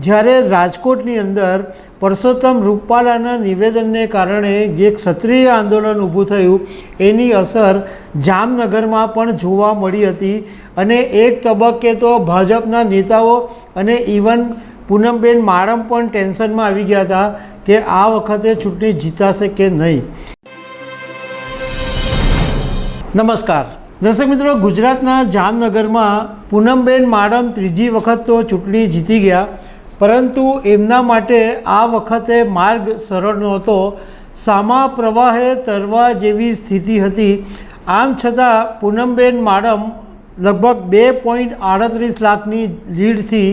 જ્યારે રાજકોટની અંદર પરસોત્તમ રૂપાલાના નિવેદનને કારણે જે ક્ષત્રિય આંદોલન ઊભું થયું એની અસર જામનગરમાં પણ જોવા મળી હતી અને એક તબક્કે તો ભાજપના નેતાઓ અને ઇવન પૂનમબેન માડમ પણ ટેન્શનમાં આવી ગયા હતા કે આ વખતે ચૂંટણી જીતાશે કે નહીં। નમસ્કાર દર્શક મિત્રો, ગુજરાતના જામનગરમાં પૂનમબેન માડમ ત્રીજી વખત તો ચૂંટણી જીતી ગયા, પરંતુ એમના માટે આ વખતે માર્ગ સરળ નહોતો। સામા પ્રવાહે તરવા જેવી સ્થિતિ હતી। આમ છતાં પૂનમબેન માડમ લગભગ 2.38 લાખની લીડથી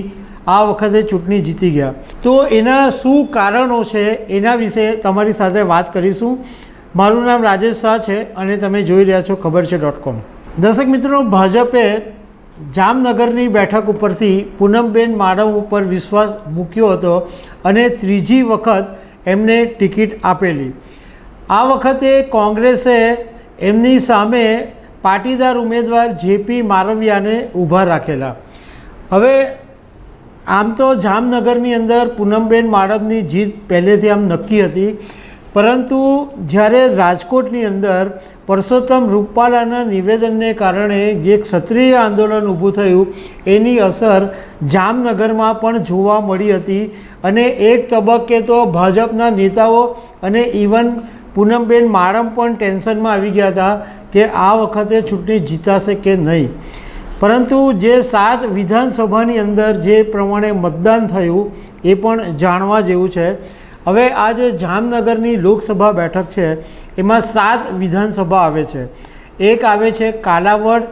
આ વખતે ચૂંટણી જીતી ગયા। તો એના શું કારણો છે એના વિશે તમારી સાથે વાત કરીશું। મારું નામ રાજેશ શાહ છે અને તમે જોઈ રહ્યા છો ખબરછે.com। દર્શક મિત્રો, ભાજપે જામનગરની બેઠક ઉપરથી પૂનમબેન માડમ ઉપર વિશ્વાસ મૂક્યો હતો અને ત્રીજી વખત એમને ટિકિટ આપેલી। આ વખતે કોંગ્રેસે એમની સામે પાટીદાર ઉમેદવાર જેપી મારવિયાને ઊભા રાખેલા। હવે આમ તો જામનગરની અંદર પૂનમબેન માડમની જીત પહેલેથી આમ નક્કી હતી, પરંતુ જ્યારે રાજકોટની અંદર પરસોત્તમ રૂપાલાના નિવેદનને કારણે જે ક્ષત્રિય આંદોલન ઊભું થયું એની અસર જામનગરમાં પણ જોવા મળી હતી અને એક તબક્કે તો ભાજપના નેતાઓ અને ઇવન પૂનમબેન માડમ પણ ટેન્શનમાં આવી ગયા હતા કે આ વખતે ચૂંટણી જીતાશે કે નહીં। પરંતુ જે 7 વિધાનસભાની અંદર જે પ્રમાણે મતદાન થયું એ પણ જાણવા જેવું છે। હવે આ જે જામનગરની લોકસભા બેઠક છે એમાં 7 વિધાનસભા આવે છે। એક આવે છે કાલાવડ,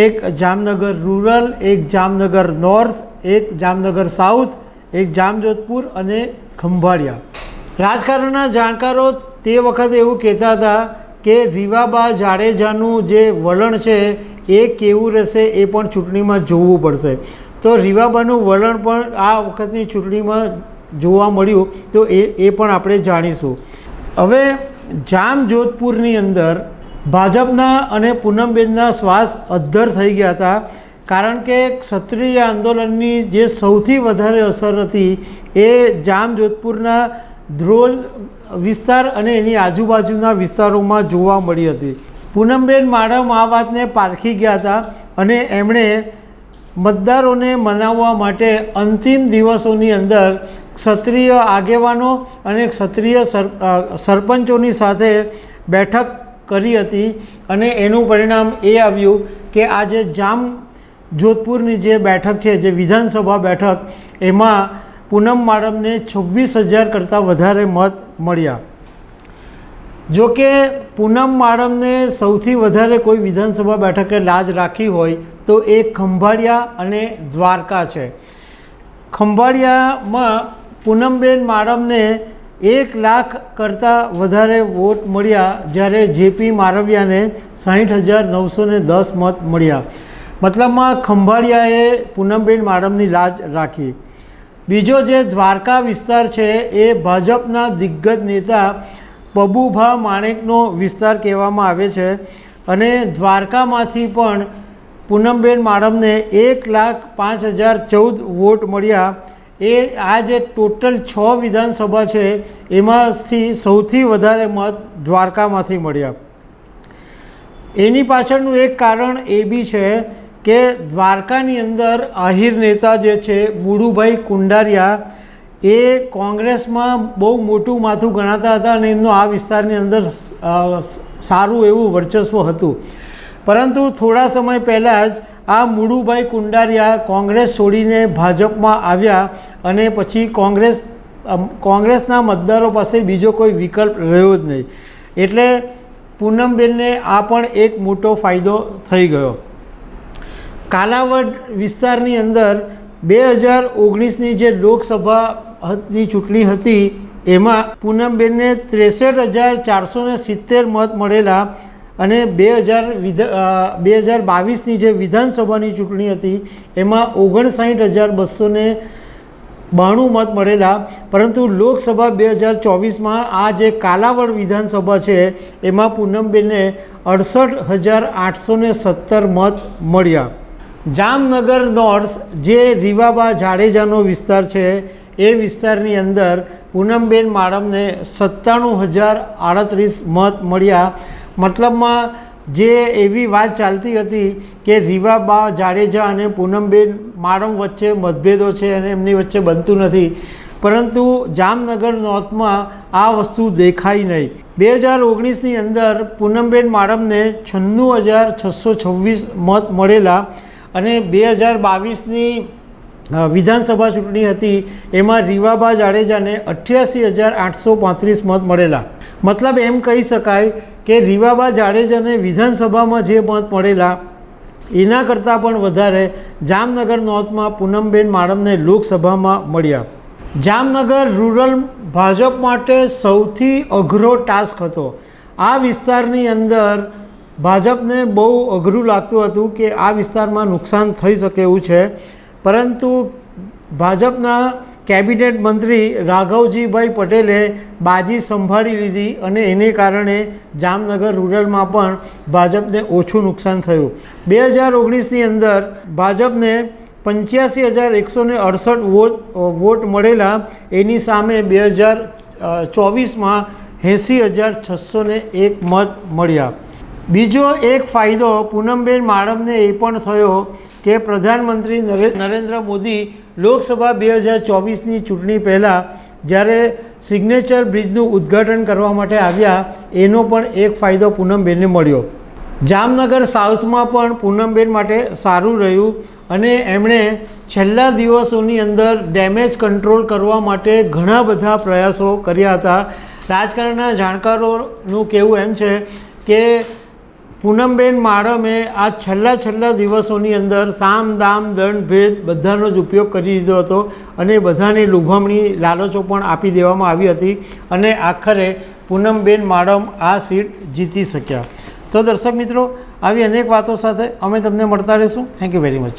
એક જામનગર રૂરલ, એક જામનગર નોર્થ, એક જામનગર સાઉથ, એક જામજોધપુર અને ખંભાળિયા। રાજકારણના જાણકારો તે વખતે એવું કહેતા હતા કે રીવાબા જાડેજાનું જે વલણ છે એ કેવું રહેશે એ પણ ચૂંટણીમાં જોવું પડશે। તો રીવાબાનું વલણ પણ આ વખતની ચૂંટણીમાં જોવા મળ્યું, તો એ પણ આપણે જાણીશું। હવે જામજોધપુરની અંદર ભાજપના અને પૂનમબેનના શ્વાસ અદ્ધર થઈ ગયા હતા, કારણ કે ક્ષત્રિય આંદોલનની જે સૌથી વધારે અસર હતી એ જામજોધપુરના ધ્રોલ વિસ્તાર અને એની આજુબાજુના વિસ્તારોમાં જોવા મળી હતી। પૂનમબેન માડમ આ વાતને પારખી ગયા હતા અને એમણે મતદારોને મનાવવા માટે અંતિમ દિવસોની અંદર ક્ષત્રિય આગેવાનો અને ક્ષત્રિય સરપંચોની સાથે બેઠક કરી હતી અને એનું પરિણામ એ આવ્યું કે આજે જામજોધપુરની જે બેઠક છે, જે વિધાનસભા બેઠક, એમાં પૂનમ માડમને 26,000 કરતાં વધારે મત મળ્યા। જો કે પૂનમ માડમને સૌથી વધારે કોઈ વિધાનસભા બેઠકે લાજ રાખી હોય તો એ ખંભાળિયા અને દ્વારકા છે। ખંભાળિયામાં પૂનમબેન માડમને 1 લાખ કરતાં વધારે વોટ મળ્યા, જ્યારે જેપી મારવિયાને 60,910 મત મળ્યા। મતલબમાં ખંભાળિયાએ પૂનમબેન માડમની લાજ રાખી। બીજો જે દ્વારકા વિસ્તાર છે એ ભાજપના દિગ્ગજ નેતા પબુભા માણેકનો વિસ્તાર કહેવામાં આવે છે અને દ્વારકામાંથી પણ પૂનમબેન માડમને 1,05,014 વોટ મળ્યા। એ આ જે ટોટલ 6 વિધાનસભા છે એમાંથી સૌથી વધારે મત દ્વારકામાંથી મળ્યા। એની પાછળનું એક કારણ એ બી છે કે દ્વારકાની અંદર આહિર નેતા જે છે મુળુભાઈ કુંડારિયા, એ કોંગ્રેસમાં બહુ મોટું માથું ગણાતા હતા અને એમનું આ વિસ્તારની અંદર સારું એવું વર્ચસ્વ હતું, પરંતુ થોડા સમય પહેલાં જ આ મુળુભાઈ કુંડારિયા કોંગ્રેસ છોડીને ભાજપમાં આવ્યા અને પછી કોંગ્રેસના મતદારો પાસે બીજો કોઈ વિકલ્પ રહ્યો જ નહીં, એટલે પૂનમબેનને આ પણ એક મોટો ફાયદો થઈ ગયો। કાલાવડ વિસ્તારની અંદર 2019ની જે લોકસભાની ચૂંટણી હતી એમાં પૂનમબેનને 63,470 મત મળેલા અને 2022ની જે વિધાનસભાની ચૂંટણી હતી એમાં 59,292 મત મળેલા, પરંતુ લોકસભા 2024માં આ જે કાલાવડ વિધાનસભા છે એમાં પૂનમબેનને 68,817 મત મળ્યા। જામનગર નોર્થ જે રીવાબા જાડેજાનો વિસ્તાર છે એ વિસ્તારની અંદર પૂનમબેન માડમને 97,038 મત મળ્યા. મતલબમાં જે એવી વાત ચાલતી હતી કે રીવાબા જાડેજા અને પૂનમબેન માડમ વચ્ચે મતભેદો છે અને એમની વચ્ચે બનતું નથી, પરંતુ જામનગર નોર્થમાં આ વસ્તુ દેખાઈ નહીં. 2019ની અંદર પૂનમબેન માડમને 96,626 મત મળેલા અને 2022ની વિધાનસભા ચૂંટણી હતી એમાં રીવાબા જાડેજાને 88,835 મત મળેલા. મતલબ એમ કહી શકાય કે રીવાબા જાડેજાને વિધાનસભામાં જે મત મળેલા એના કરતાં પણ વધારે જામનગર નોર્થમાં પૂનમબેન માડમને લોકસભામાં મળ્યા. જામનગર રૂરલ ભાજપ માટે સૌથી અઘરો ટાસ્ક હતો. આ વિસ્તારની અંદર ભાજપને બહુ અઘરું લાગતું હતું કે આ વિસ્તારમાં નુકસાન થઈ શકે એવું છે, પરંતુ ભાજપના કેબિનેટ મંત્રી રાઘવજીભાઈ પટેલે બાજી સંભાળી લીધી અને એને કારણે જામનગર રૂરલમાં પણ ભાજપને ઓછું નુકસાન થયું. 2019ની અંદર ભાજપને 85,168 વોટ મળેલા, એની સામે 2024માં 80,601 મત મળ્યા. બીજો એક ફાયદો પૂનમબેન માડમને એ પણ થયો કે પ્રધાનમંત્રી નરેન્દ્ર મોદી લોકસભા 2024ની ચૂંટણી પહેલાં જ્યારે સિગ્નેચર બ્રિજનું ઉદ્ઘાટન કરવા માટે આવ્યા, એનો પણ એક ફાયદો પૂનમબેનને મળ્યો. જામનગર સાઉથમાં પણ પૂનમબેન માટે સારું રહ્યું અને એમણે છેલ્લા દિવસોની અંદર ડેમેજ કંટ્રોલ કરવા માટે ઘણા બધા પ્રયાસો કર્યા હતા. રાજકારણના જાણકારોનું કહેવું એમ છે કે પૂનમબેન માડમે આ છેલ્લા દિવસોની અંદર સામ દામ દંડ ભેદ બધાનો જ ઉપયોગ કરી દીધો હતો અને બધાને લુભામણી લાલચો પણ આપી દેવામાં આવી હતી અને આખરે પૂનમબેન માડમ આ સીટ જીતી શક્યા. તો દર્શક મિત્રો, આવી અનેક વાતો સાથે અમે તમને મળતા રહીશું. Thank you very much.